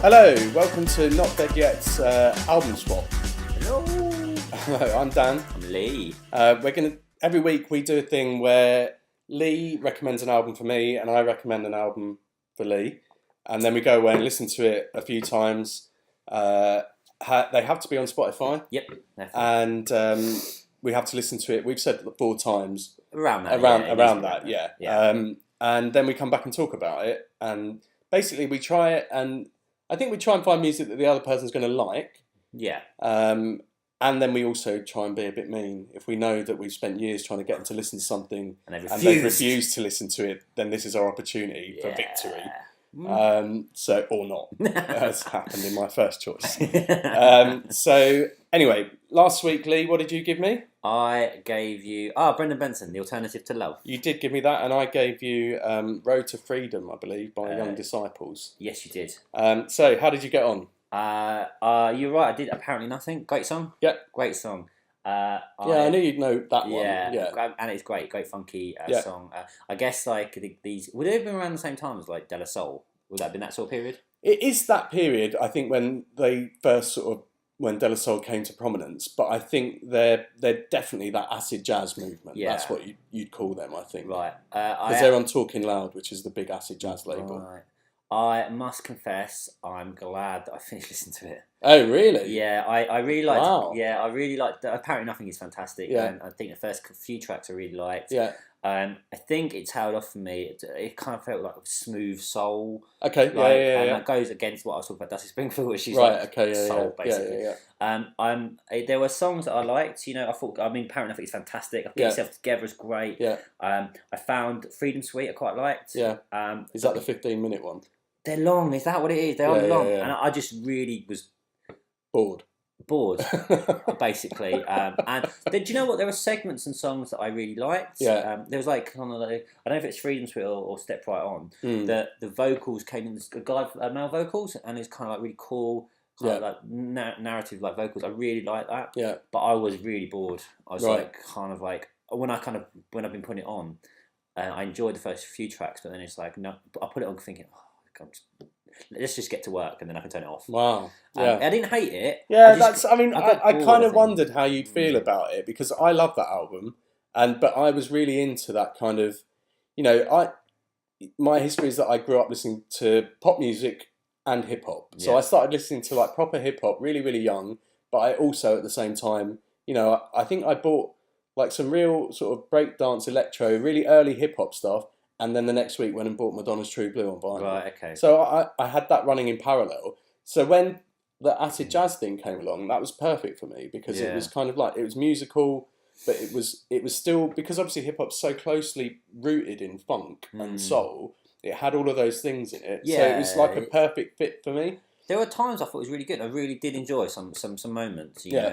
Hello, welcome to Not Dead Yet's album swap. Hello. Hello, I'm Dan. I'm Lee. Every week we do a thing where Lee recommends an album for me and I recommend an album for Lee, and then we go away and listen to it a few times. They have to be on Spotify. Yep. And we have to listen to it. We've said 4 times. Around that. And then we come back and talk about it, and basically we try it, and I think we try and find music that the other person's going to like. Yeah. And then we also try and be a bit mean. If we know that we've spent years trying to get them to listen to something and they've refused to listen to it, then this is our opportunity for victory. Or not, as happened in my first choice. So anyway, last week, Lee, what did you give me? I gave you Brendan Benson, The Alternative to Love. You did give me that, and I gave you Road to Freedom, I believe, by Young Disciples. Yes, you did. So how did you get on? You're right, I did Apparently Nothing. Great song. Yep. Great song. I knew you'd know that one. Yeah, and it's great funky song. I guess like these would they have been around the same time as like De La Soul? Would that have been that sort of period? It is that period, I think, when they first when De La Soul came to prominence. But I think they're definitely that acid jazz movement. Yeah. That's what you'd call them, I think. Right. Because they're on Talking Loud, which is the big acid jazz label. Right. I must confess, I'm glad that I finished listening to it. Oh, really? Yeah, I really liked. Wow. Yeah, I really liked. Apparently Nothing is fantastic. Yeah. And I think the first few tracks I really liked. Yeah. I think it tailed off for me. It kind of felt like a smooth soul. Okay. And that goes against what I was talking about Dusty Springfield, which is soul basically. There were songs that I liked. You know, Apparently Nothing is fantastic. I Get Yourself Together is great. Yeah. I found Freedom Suite I quite liked. Yeah. Is that the 15-minute one? They're long. Is that what it is? They are long, and I just really was bored, basically. And do you know what? There were segments and songs that I really liked. Yeah. There was like kind of like, I don't know if it's Freedom Suite or Step Right On. The vocals came in male vocals, and it's kind of like really cool. Kind of like narrative like vocals. I really like that. Yeah. But I was really bored. I was when I've been putting it on, I enjoyed the first few tracks, but then it's like no. I put it on thinking, let's just get to work and then I can turn it off. Wow. Yeah. I didn't hate it. Yeah, I kind of wondered how you'd feel about it, because I love that album, but I was really into that kind of, my history is that I grew up listening to pop music and hip hop. So I started listening to like proper hip hop really, really young, but I also at the same time, I think I bought like some real sort of breakdance electro, really early hip hop stuff. And then the next week went and bought Madonna's True Blue on vinyl. Right, okay. So I had that running in parallel. So when the acid jazz thing came along, that was perfect for me, because it was kind of like, it was musical, but it was still, because obviously hip hop's so closely rooted in funk and soul, it had all of those things in it. Yeah. So it was like a perfect fit for me. There were times I thought it was really good. I really did enjoy some moments. We'll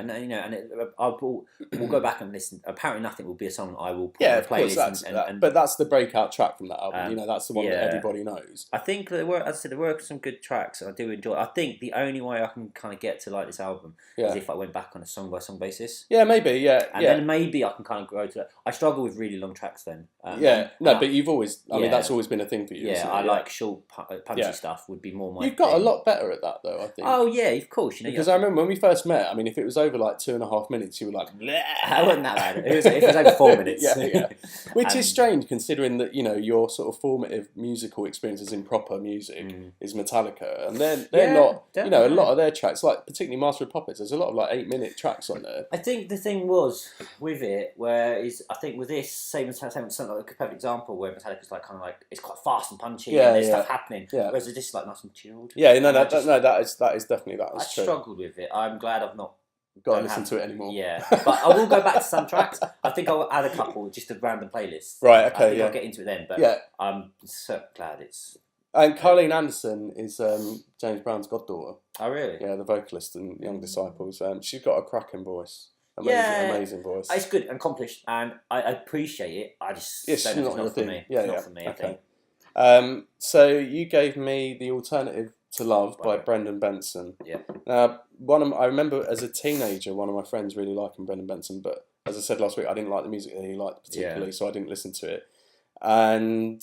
go back and listen. Apparently Nothing will be a song I will put on a playlist. But that's the breakout track from that album. That's the one that everybody knows. I think there were some good tracks I do enjoy. I think the only way I can kind of get to like this album is if I went back on a song by song basis. Yeah, maybe. Yeah, and then maybe I can kind of grow to that. I struggle with really long tracks then. But you've always. I mean, that's always been a thing for you. Yeah, I like short, punchy stuff. Would be more my. You've got a lot better at that though, I think. Oh yeah, of course. Because I remember when we first met. I mean, if it was over like 2.5 minutes, you were like, bleh. I wasn't that bad. It was over 4 minutes. Which is strange, considering that your sort of formative musical experiences in proper music is Metallica, and they're not. A lot of their tracks, like particularly Master of Puppets, there's a lot of like 8-minute tracks on there. I think the thing was with it, I think with this, say Metallica, something like a perfect example where Metallica's like kind of like it's quite fast and punchy and there's stuff happening, whereas it's just like nice and chilled. Yeah, that is definitely that. I struggled with it. I'm glad I've not got to listen to it anymore. Yeah, but I will go back to some tracks. I think I'll add a couple, just a random playlist. Right. Okay. I think I'll get into it then. But I'm so glad it's. And Colleen Anderson is James Brown's goddaughter. Oh really? Yeah, the vocalist in Young Disciples. She's got a cracking voice. Amazing voice. It's good and accomplished, and I appreciate it. I just it's don't know not if it's not for me. Yeah, it's not for me. Okay. I think. So you gave me The Alternative to Love by Brendan Benson. Yeah. I remember as a teenager, one of my friends really liking Brendan Benson, but as I said last week, I didn't like the music that he liked particularly, so I didn't listen to it. And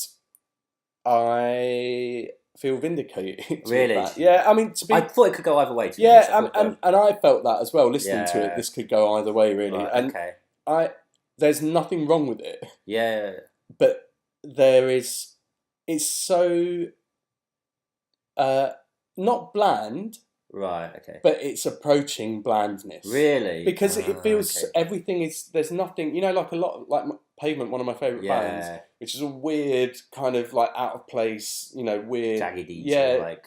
I feel vindicated. Really? With that. Yeah, I mean, I thought it could go either way. And I felt that as well. Listening to Yeah. it, this could go either way, really. Right, and okay. there's nothing wrong with it. Yeah. But it's so not bland. Right, okay. But it's approaching blandness. Really? Because it feels okay. everything is, there's nothing, like a lot, like Pavement, one of my favourite bands, which is a weird kind of like out of place, weird, jaggedy,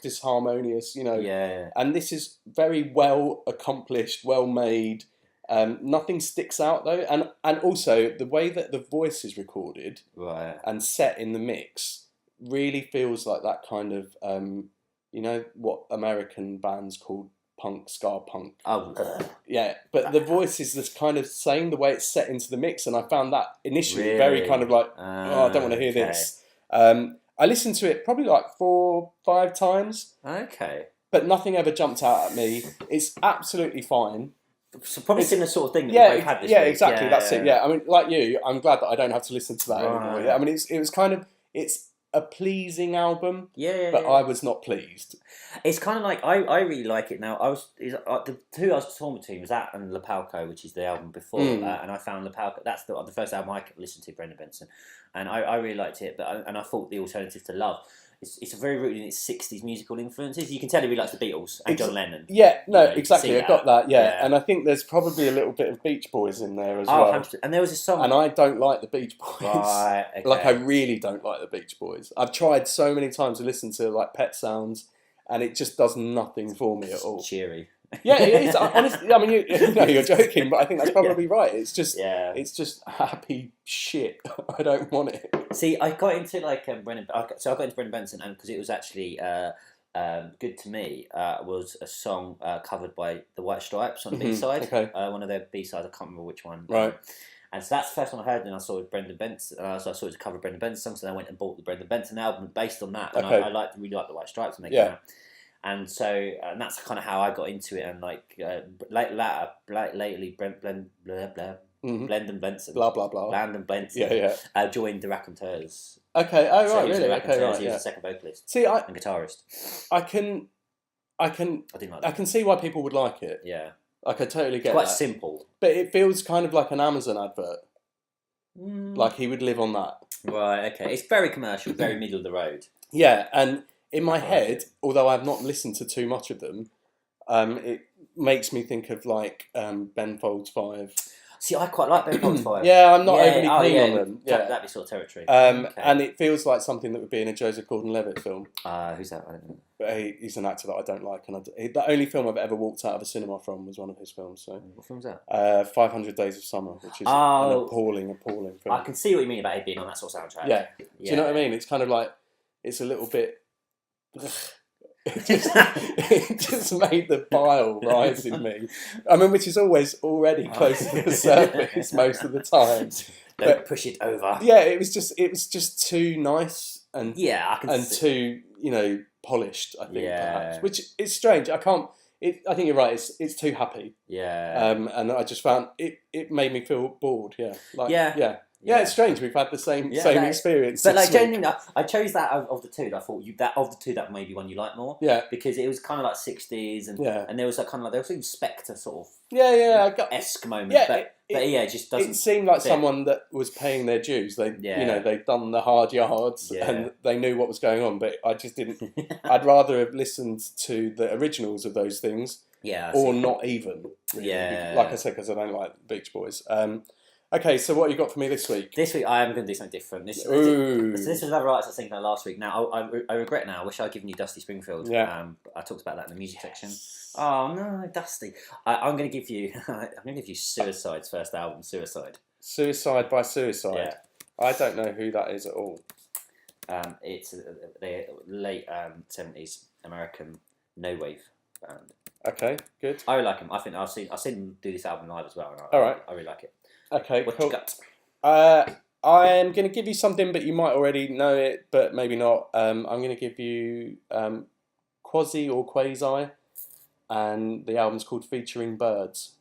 disharmonious, Yeah. And this is very well accomplished, well made. Nothing sticks out though, and also the way that the voice is recorded and set in the mix really feels like that kind of what American bands called punk, ska punk. Oh, yeah. But the voice is this kind of same, the way it's set into the mix, and I found that initially very kind of like, I don't want to hear this. I listened to it probably like 4-5 times. Okay. But nothing ever jumped out at me. It's absolutely fine. So probably similar sort of thing that we've had this week. Exactly. That's it. Yeah, I mean, like you, I'm glad that I don't have to listen to that anymore. Yeah, I mean, it was kind of, it's a pleasing album, but I was not pleased. It's kind of like I really like it now. The two I was talking between was that and La Palco, which is the album before, and I found La Palco. That's the first album I listened to, Brendan Benson, and I really liked it. But I thought the Alternative to Love. It's a very rooted in its 60s musical influences. You can tell he really likes the Beatles and John Lennon. Yeah, no, exactly. I got that, and I think there's probably a little bit of Beach Boys in there as well. 100%. And there was a song... And I don't like the Beach Boys. Right, okay. Like, I really don't like the Beach Boys. I've tried so many times to listen to, like, Pet Sounds, and it just does nothing for me at all. Cheery. Yeah, it is. Honestly, I mean, you're joking, but I think that's probably right. It's just happy shit. I don't want it. See, I got into Brendan. So I got into Brendan Benson, and because it was actually good to me, was a song covered by the White Stripes on the B-side. Okay. One of their B-sides. I can't remember which one. Right. And so that's the first one I heard, and I saw Brendan Benson. So I saw it was a cover of Brendan Benson song, so then I went and bought the Brendan Benson album based on that. And I really liked the White Stripes when they came out. And so, and that's kind of how I got into it. And lately, Blend and Benson, blah blah blah, Bland and Benson, joined the Raconteurs. Okay, oh so right, really? Okay, right. He was the second vocalist. See, and guitarist. I can like I can see why people would like it. Yeah, like I totally get. It's quite that. simple, but it feels kind of like an Amazon advert. Like he would live on that. Right. Okay. It's very commercial, very middle of the road. Yeah, and in my head, although I've not listened to too much of them, it makes me think of like Ben Folds 5. See, I quite like Ben Folds 5. Yeah, I'm not overly keen on them. Yeah, that'd be sort of territory. And it feels like something that would be in a Joseph Gordon-Levitt film. Who's that? I don't know. But he's an actor that I don't like, and the only film I've ever walked out of a cinema from was one of his films. So what film's that? 500 Days of Summer, which is an appalling film. I can see what you mean about it being on that sort of soundtrack. Yeah. Do you know what I mean? It's kind of like, it's a little bit... it just made the bile rise in me. I mean, which is already close to the surface most of the time. Don't push it over. Yeah, it was just too nice and I can too polished. I think perhaps, which is strange. I think you're right. It's too happy. Yeah. And I just found it made me feel bored. Yeah. Yeah, it's strange. We've had the same experience. But like genuinely, I chose that of the two. I thought that may be one you like more. Yeah, because it was kind of like 60s, and there was that kind of like there was a Spectre sort of esque moment. Yeah, it just doesn't. It seemed like someone that was paying their dues. They'd done the hard yards and they knew what was going on. But I just didn't. I'd rather have listened to the originals of those things. Yeah, or not even. Really. Yeah, like I said, because I don't like Beach Boys. Okay, so what you got for me this week? This week I am going to do something different. This was another artist I was thinking of last week. Now I regret now. I wish I'd given you Dusty Springfield. Yeah. I talked about that in the music section. Oh no, Dusty! I'm going to give you. I'm going to give you Suicide's first album, Suicide. Suicide by Suicide. Yeah. I don't know who that is at all. It's the late 70s American no wave band. Okay, good. I really like him. I think I've seen them do this album live as well. And all right. I really like it. Okay, what cool. you got? I am going to give you something, but you might already know it, but maybe not. I'm going to give you Quasi or Quasi, and the album's called Featuring Birds.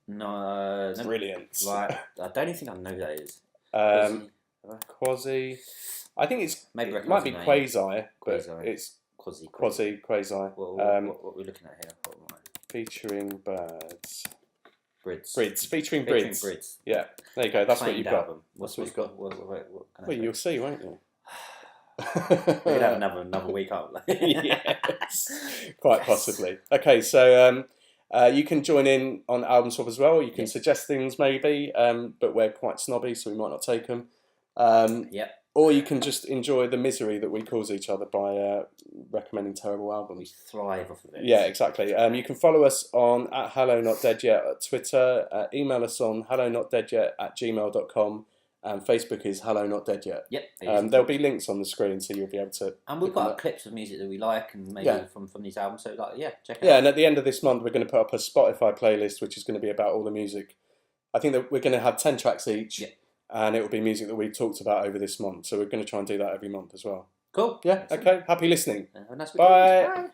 No, brilliant. Right, I don't even think I know who that is. Quasi. I think it might be Quasi, but it's Quasi. Quasi, Quasi. What are we looking at here? Featuring birds. Brids. Featuring Brids. Yeah, there you go. That's what you've got. Album. What's what you've got? What can I well, you'll see, won't you? We're gonna have another week up. Yes, quite possibly. Okay, so you can join in on Album Swap as well. You can suggest things maybe, but we're quite snobby, so we might not take them. Or you can just enjoy the misery that we cause each other by recommending terrible albums. We thrive off of it. Yeah, exactly. You can follow us on @HelloNotDeadYet at Twitter. Email us on hellonotdeadyet@gmail.com. And Facebook is Hello Not Dead Yet. Yep. There'll be links on the screen, so you'll be able to. And we've got clips of music that we like, and maybe from these albums. So check it out. Yeah, and at the end of this month, we're going to put up a Spotify playlist, which is going to be about all the music. I think that we're going to have 10 tracks each, and it will be music that we've talked about over this month. So we're going to try and do that every month as well. Cool. Yeah. Excellent. Okay. Happy listening. Have a nice Bye. Bye.